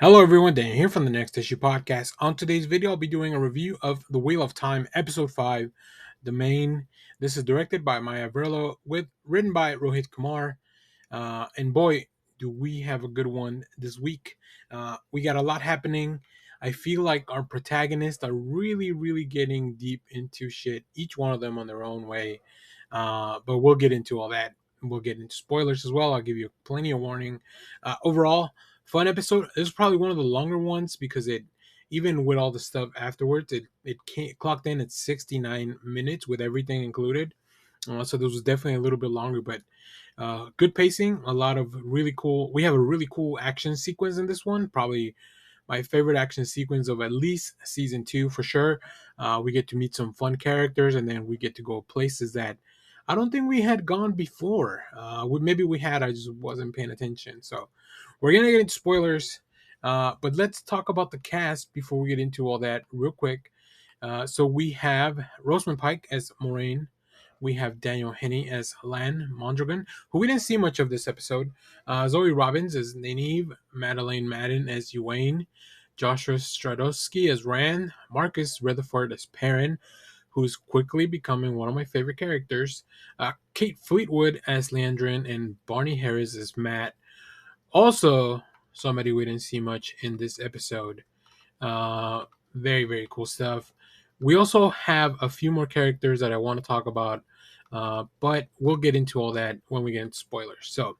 Hello everyone, Dan here from the Next Issue Podcast. On today's video, I'll be doing a review of The Wheel of Time, Episode 5, The Main. This is directed by Maya Verlo, written by Rohit Kumar. And boy, do we have a good one this week. We got a lot happening. I feel like our protagonists are really getting deep into shit, each one of them on their own way. But we'll get into all that. We'll get into spoilers as well. I'll give you plenty of warning. Overall, fun episode. This is probably one of the longer ones because it, even with all the stuff afterwards, clocked in at 69 minutes with everything included. So this was definitely a little bit longer, but good pacing. A lot of really cool. We have a really cool action sequence in this one. Probably my favorite action sequence of at least season 2 for sure. We get to meet some fun characters, and then we get to go places that I don't think we had gone before. Maybe we had, I just wasn't paying attention. So we're gonna get into spoilers, but let's talk about the cast before we get into all that real quick. So we have Rosamund Pike as Moraine. We have Daniel Henney as Lan Mondragon, who we didn't see much of this episode. Zoe Robbins as Nynaeve, Madeleine Madden as Ewain, Joshua Stradowski as Rand, Marcus Rutherford as Perrin, who's quickly becoming one of my favorite characters, Kate Fleetwood as Leandrin, and Barney Harris as Matt. Also, somebody we didn't see much in this episode. Very cool stuff. We also have a few more characters that I want to talk about, but we'll get into all that when we get into spoilers. So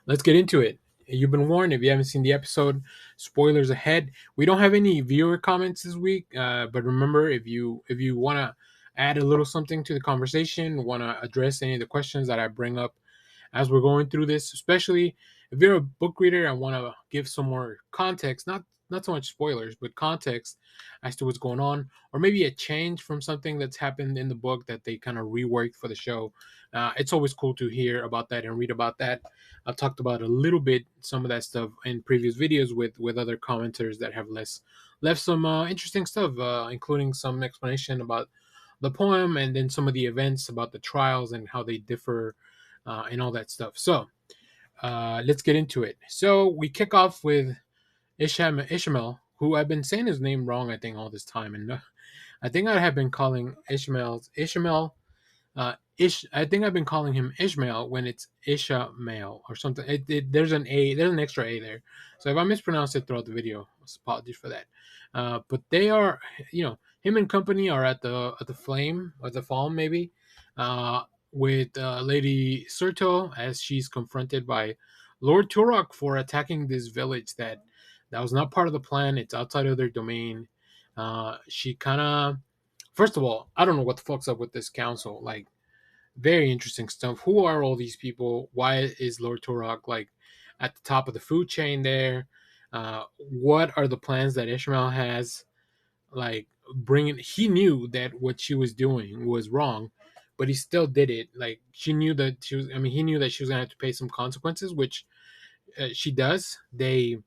let's get into it. You've been warned if you haven't seen the episode. Spoilers ahead. We don't have any viewer comments this week, but remember, if you want to add a little something to the conversation, want to address any of the questions that I bring up as we're going through this, especially if you're a book reader and want to give some more context, not so much spoilers, but context as to what's going on, or maybe a change from something that's happened in the book that they kind of reworked for the show. It's always cool to hear about that and read about that. I've talked about a little bit some of that stuff in previous videos with other commenters that have left some interesting stuff, including some explanation about the poem and then some of the events about the trials and how they differ and all that stuff. So let's get into it. So we kick off with Ishmael, who I've been saying his name wrong, I think, all this time, and I think I have been calling Ishmael. I think I've been calling him Ishmael when it's Ishmael or something. There's an extra A there. So if I mispronounce it throughout the video, apologies for that. But they are, him and company are at the flame, or the farm maybe, uh, with Lady Surto as she's confronted by Lord Turok for attacking this village that was not part of the plan. It's outside of their domain. She kind of, first of all, I don't know what the fuck's up with this council. Like, very interesting stuff. Who are all these people? Why is Lord Turok like at the top of the food chain there? What are the plans that Ishmael has? Like, he knew that what she was doing was wrong, but he still did it. Like, she knew that she was. I mean, he knew that she was gonna have to pay some consequences, which she does. They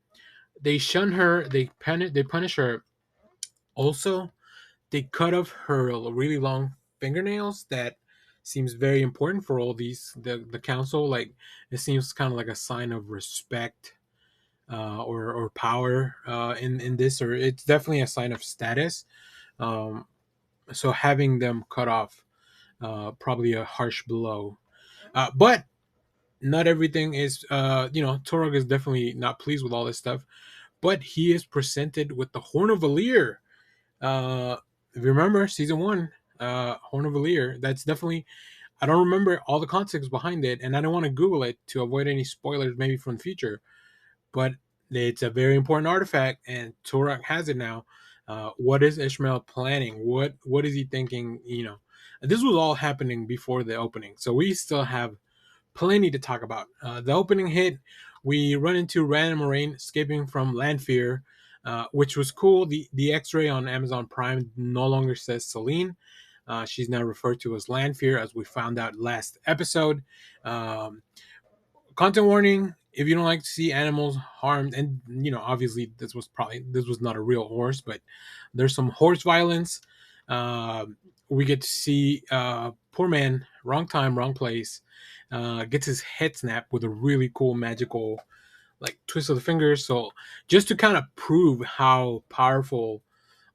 shun her. They punish her. Also, they cut off her really long fingernails. That seems very important for all the council. Like, it seems kind of like a sign of respect, or power, in this, or it's definitely a sign of status. Um, so having them cut off, probably a harsh blow. But not everything is, Torog is definitely not pleased with all this stuff. But he is presented with the Horn of Valir. Uh, if you remember season 1, Horn of Valir. That's definitely. I don't remember all the context behind it, and I don't want to Google it to avoid any spoilers, maybe from the future. But it's a very important artifact, and Torak has it now. What is Ishmael planning? What is he thinking? This was all happening before the opening, so we still have plenty to talk about. The opening hit, we run into Rand and Moraine escaping from Lanfear, which was cool. The X-ray on Amazon Prime no longer says Celine. She's now referred to as Lanfear, as we found out last episode. Um, Content warning: if you don't like to see animals harmed, and obviously this was not a real horse, but there's some horse violence. We get to see, poor man, wrong time, wrong place, gets his head snapped with a really cool magical like twist of the fingers. So just to kind of prove how powerful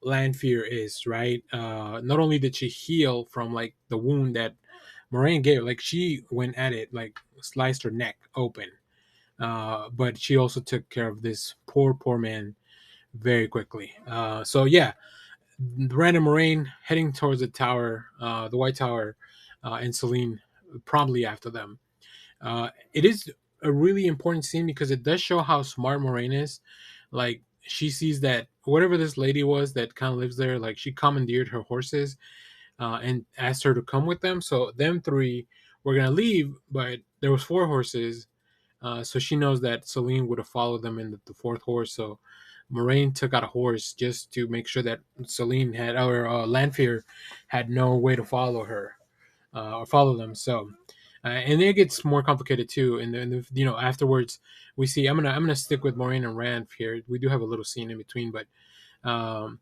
Lanfear is, right? Not only did she heal from like the wound that Moraine gave, like she went at it, like sliced her neck open. But she also took care of this poor man very quickly. So yeah, Rand and Moraine heading towards the tower, the White Tower, and Celine promptly after them. It is a really important scene because it does show how smart Moraine is. Like she sees that whatever this lady was that kind of lives there, like she commandeered her horses and asked her to come with them. So them three were gonna leave, but there was four horses. So she knows that Celine would have followed them in the fourth horse. So Moraine took out a horse just to make sure that Celine had, or Lanfear had no way to follow her or follow them. So, and it gets more complicated too. And then afterwards we see I'm gonna stick with Moraine and Rand here. We do have a little scene in between, but um,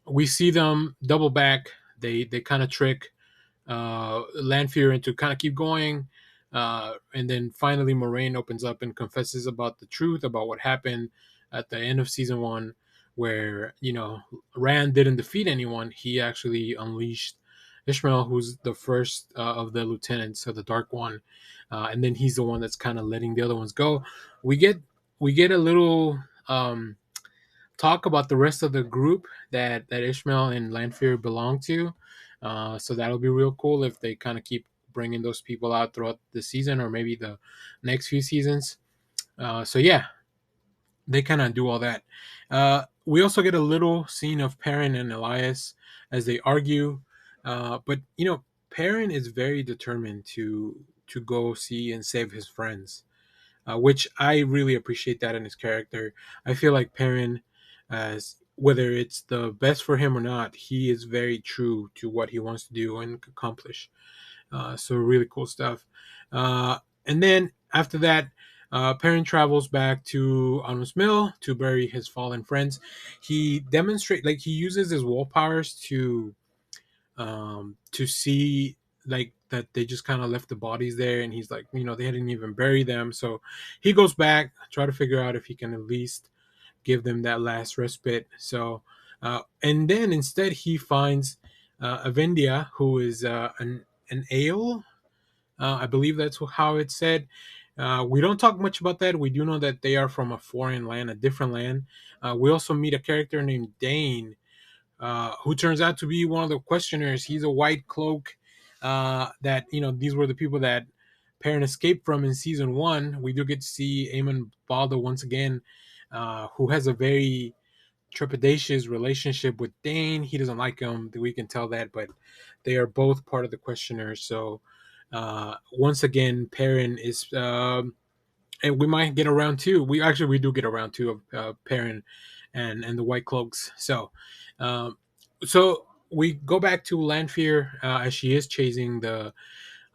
we see them double back. They kind of trick Lanfear into kind of keep going. And then finally, Moraine opens up and confesses about the truth about what happened at the end of season one, where Rand didn't defeat anyone. He actually unleashed Ishmael, who's the first of the lieutenants of the Dark One, and then he's the one that's kind of letting the other ones go. We get a little talk about the rest of the group that Ishmael and Lanfear belong to. So that'll be real cool if they kind of keep bringing those people out throughout the season or maybe the next few seasons. So yeah, they kind of do all that. We also get a little scene of Perrin and Elias as they argue, but Perrin is very determined to go see and save his friends, which I really appreciate that in his character. I feel like Perrin, as whether it's the best for him or not, he is very true to what he wants to do and accomplish. So really cool stuff. And then after that, Perrin travels back to Honest Mill to bury his fallen friends. He uses his will powers to see like that they just kind of left the bodies there, and he's like, they hadn't even buried them. So he goes back, try to figure out if he can at least give them that last respite. So and then instead he finds Avendia, who is an ale. I believe that's how it's said. We don't talk much about that. We do know that they are from a foreign land, a different land. We also meet a character named Dane, who turns out to be one of the questioners. He's a white cloak. That these were the people that Perrin escaped from in season one. We do get to see Eamon Baldo once again, who has a very trepidatious relationship with Dane. He doesn't like him. We can tell that, but they are both part of the questioners. So once again, Perrin is. And we might get around two. We do get around two of Perrin and the White Cloaks. Um, so we go back to Lanfear as she is chasing the.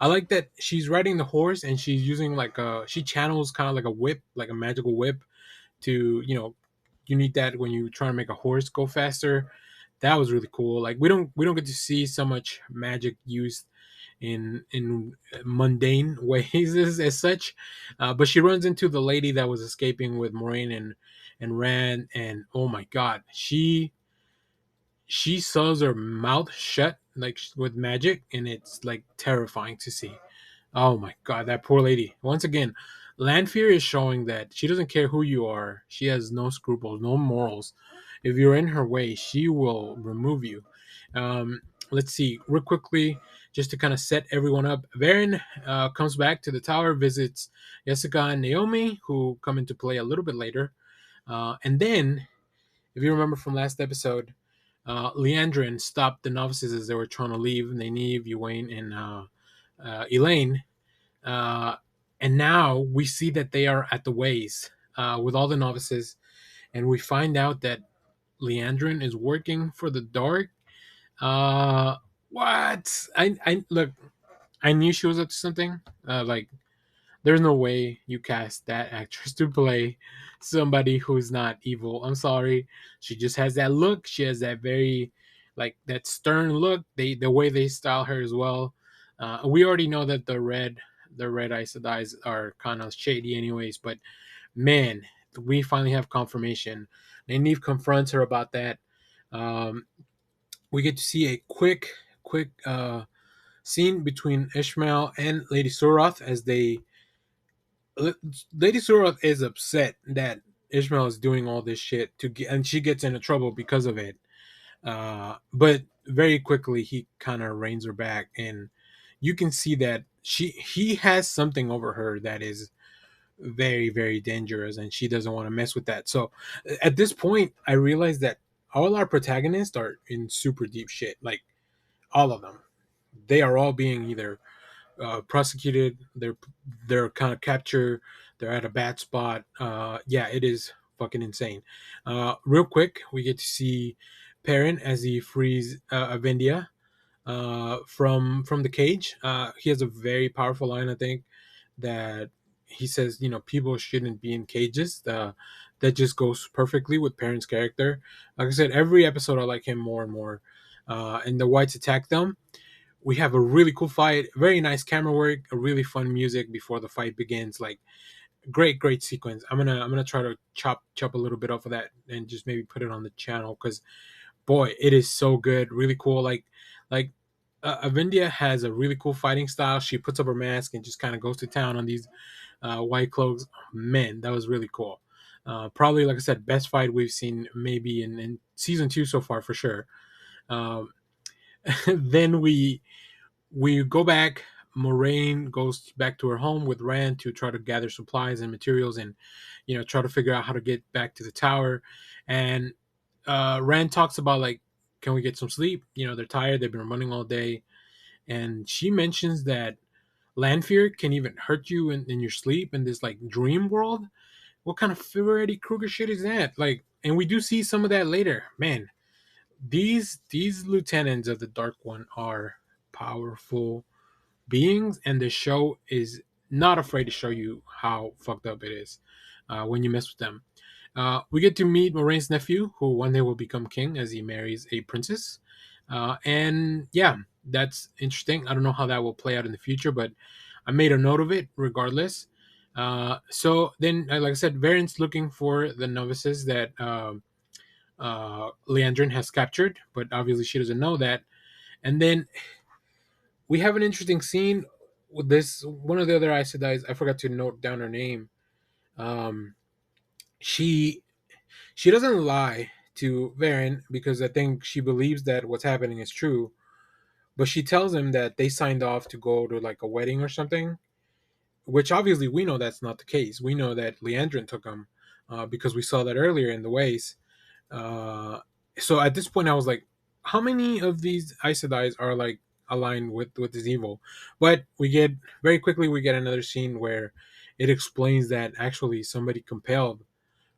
I like that she's riding the horse and she's using she channels kind of like a whip, like a magical whip, to you need that when you try to make a horse go faster. That was really cool. Like we don't get to see so much magic used in mundane ways as such. But she runs into the lady that was escaping with Moraine and Rand, and oh my god, she sews her mouth shut like with magic, and it's like terrifying to see. Oh my god, that poor lady. Once again, Lanfear is showing that she doesn't care who you are. She has no scruples, no morals. If you're in her way, she will remove you. Um, let's see, real quickly, just to kind of set everyone up. Varen comes back to the tower, visits Jessica and Naomi, who come into play a little bit later. And then, if you remember from last episode, Leandrin stopped the novices as they were trying to leave. Nynaeve, Ewain, and Elaine, uh, and now we see that they are at the ways with all the novices, and we find out that Leandrin is working for the Dark. Uh, what? I look. I knew she was up to something. Like there's no way you cast that actress to play somebody who's not evil. I'm sorry. She just has that look. She has that very like that stern look. The way they style her as well. We already know that the red Aes Sedais are kind of shady anyways, but man, we finally have confirmation. Nynaeve confronts her about that. Um, we get to see a quick scene between Ishmael and Lady Surath as they. Lady Surath is upset that Ishmael is doing all this shit to get, and she gets into trouble because of it. But very quickly he kind of reins her back, and you can see that he has something over her that is very dangerous, and she doesn't want to mess with that. So at this point I realized that all our protagonists are in super deep shit, like all of them. They are all being either prosecuted, they're kind of captured, they're at a bad spot. Yeah, it is fucking insane. Real quick, we get to see Perrin as he frees Avendia from the cage. He has a very powerful line, I think, that he says, people shouldn't be in cages. That just goes perfectly with Perrin's character. Like I said, every episode I like him more and more. And the whites attack them. We have a really cool fight, very nice camera work, a really fun music before the fight begins. Like great sequence. I'm gonna try to chop a little bit off of that and just maybe put it on the channel because boy, it is so good, really cool. Like Avindia has a really cool fighting style. She puts up her mask and just kind of goes to town on these white cloaks. Man, that was really cool. Probably, like I said, best fight we've seen maybe in season 2 so far for sure. Um, then we go back. Moraine goes back to her home with Rand to try to gather supplies and materials, and try to figure out how to get back to the tower. And Rand talks about, like, can we get some sleep? They're tired. They've been running all day, and she mentions that land fear can even hurt you in your sleep in this like dream world. What kind of Freddy Krueger shit is that? Like, and we do see some of that later. Man, these lieutenants of the Dark One are powerful beings, and the show is not afraid to show you how fucked up it is when you mess with them. We get to meet Moraine's nephew, who one day will become king as he marries a princess. And yeah, that's interesting. I don't know how that will play out in the future, but I made a note of it regardless. So then, like I said, Varian's looking for the novices that Leandrin has captured, but obviously she doesn't know that. And then we have an interesting scene with this one of the other Aes Sedais. I forgot to note down her name. Um, she she doesn't lie to Varen because I think she believes that what's happening is true. But she tells him that they signed off to go to like a wedding or something, which obviously we know that's not the case. We know that Leandrin took him because we saw that earlier in the ways. Uh, so at this point, I was like, how many of these Aes Sedais are like aligned with this evil? But we get very quickly we get another scene where it explains that actually somebody compelled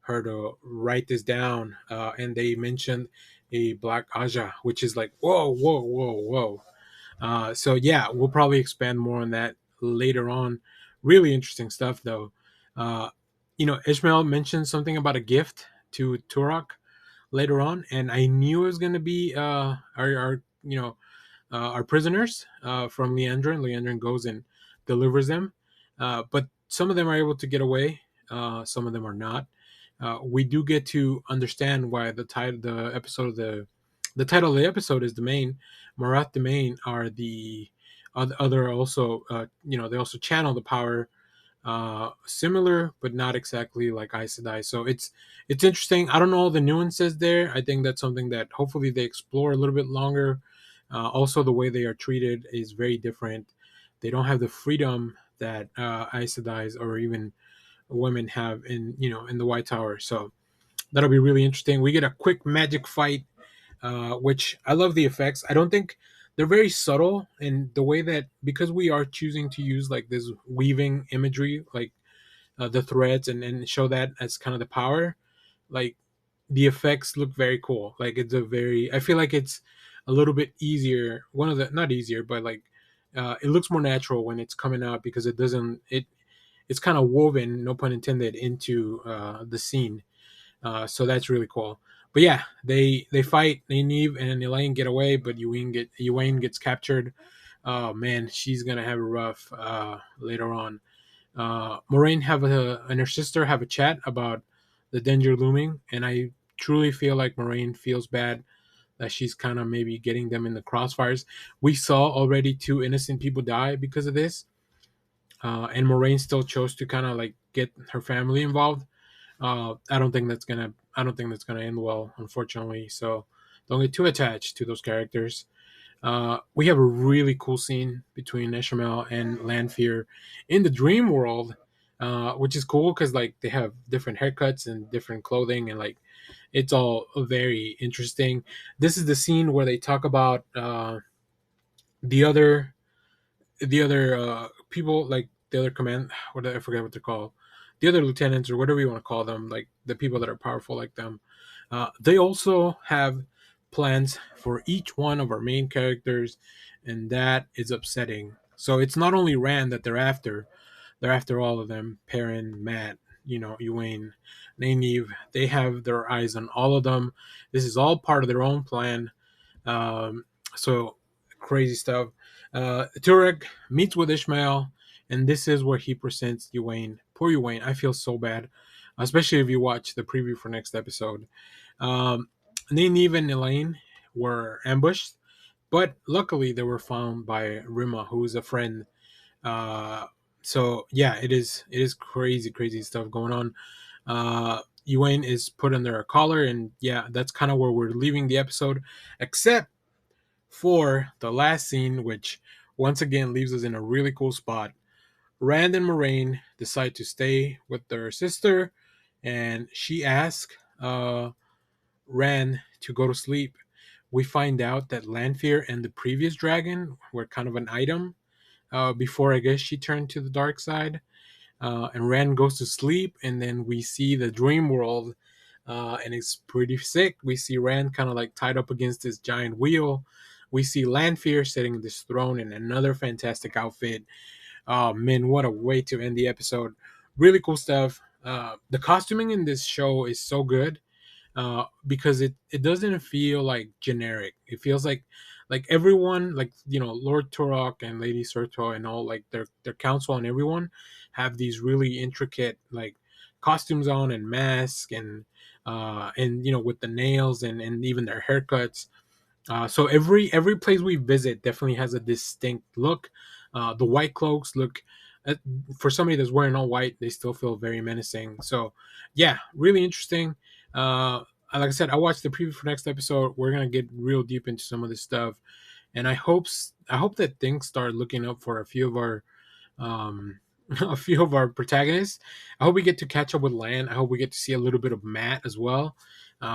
her to write this down, and they mentioned a black Aja, which is like whoa. So yeah, we'll probably expand more on that later on. Really interesting stuff though. Uh, Ishmael mentioned something about a gift to Turok later on, and I knew it was going to be our prisoners from Leandrin. Leandrin goes and delivers them, but some of them are able to get away. Some of them are not. We do get to understand why the title of the episode is the main. Marath the main are the other also. They also channel the power similar but not exactly like Aes Sedai. So it's interesting. I don't know all the nuances there. I think that's something that hopefully they explore a little bit longer. Also, the way they are treated is very different. They don't have the freedom that Aes Sedai or even women have in the White Tower. So that'll be really interesting. We get a quick magic fight, which I love the effects. I don't think they're very subtle in the way that because we are choosing to use like this weaving imagery, like the threads, and show that as kind of the power. Like the effects look very cool. Like it's a very. I feel like it's a little bit easier. One of the not easier, but like it looks more natural when it's coming out because it doesn't. It's kind of woven, no pun intended, into the scene. So that's really cool. But yeah, they fight. Nynaeve and Elaine get away, but Ewain gets captured. Oh man, she's gonna have a rough later on. Moraine and her sister have a chat about the danger looming, and I truly feel like Moraine feels bad that she's kind of maybe getting them in the crossfires. We saw already two innocent people die because of this, and Moraine still chose to kind of like get her family involved. I don't think that's gonna. I don't think that's gonna end well, unfortunately. So don't get too attached to those characters. We have a really cool scene between Eshamel and Lanfear in the dream world, which is cool because like they have different haircuts and different clothing, and like it's all very interesting. This is the scene where they talk about the other people, like the other command. I forget what they're called. The other lieutenants or whatever you want to call them, like the people that are powerful like them. They also have plans for each one of our main characters, and that is upsetting. So it's not only Rand that they're after all of them. Perrin, Matt, Ewain, Nynaeve. They have their eyes on all of them. This is all part of their own plan. Um, so crazy stuff. Turek meets with Ishmael, and this is where he presents Ewain. Poor Ewain. I feel so bad, especially if you watch the preview for next episode. Um, Nynaeve and Elaine were ambushed, but luckily they were found by Rima, who is a friend. Uh, so yeah, it is crazy stuff going on. Ewain is put under a collar, and yeah, that's kind of where we're leaving the episode, except for the last scene, which once again leaves us in a really cool spot. Rand and Moraine decide to stay with their sister, and she asks Rand to go to sleep. We find out that Lanfear and the previous dragon were kind of an item before I guess she turned to the dark side. And Rand goes to sleep, and then we see the dream world, and it's pretty sick. We see Rand kind of like tied up against this giant wheel. We see Lanfear sitting in this throne in another fantastic outfit. Oh man, what a way to end the episode! Really cool stuff. The costuming in this show is so good because it doesn't feel like generic. It feels like everyone, like Lord Turok and Lady Surto and all, like their council and everyone have these really intricate like costumes on and masks and with the nails and even their haircuts. So every place we visit definitely has a distinct look. The white cloaks look, uh, for somebody that's wearing all white, they still feel very menacing. So yeah, really interesting. Like I said, I watched the preview for next episode. We're gonna get real deep into some of this stuff, and I hope that things start looking up for a few of our um, a few of our protagonists. I hope we get to catch up with Lan. I hope we get to see a little bit of Matt as well.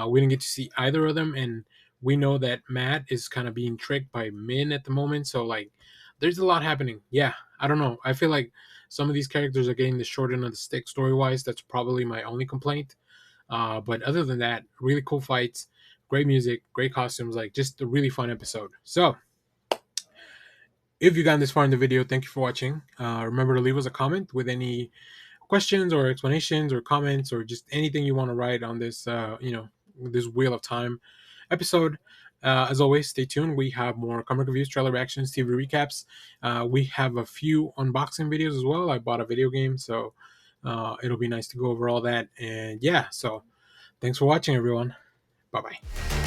We didn't get to see either of them, and we know that Matt is kind of being tricked by Min at the moment. So like, there's a lot happening. Yeah, I don't know. I feel like some of these characters are getting the short end of the stick story wise. That's probably my only complaint. But other than that, really cool fights, great music, great costumes, like just a really fun episode. So if you got this far in the video, thank you for watching. Remember to leave us a comment with any questions or explanations or comments or just anything you want to write on this, this Wheel of Time episode. As always, stay tuned. We have more comic reviews, trailer reactions, TV recaps. We have a few unboxing videos as well. I bought a video game, so it'll be nice to go over all that. And yeah, so thanks for watching, everyone. Bye bye.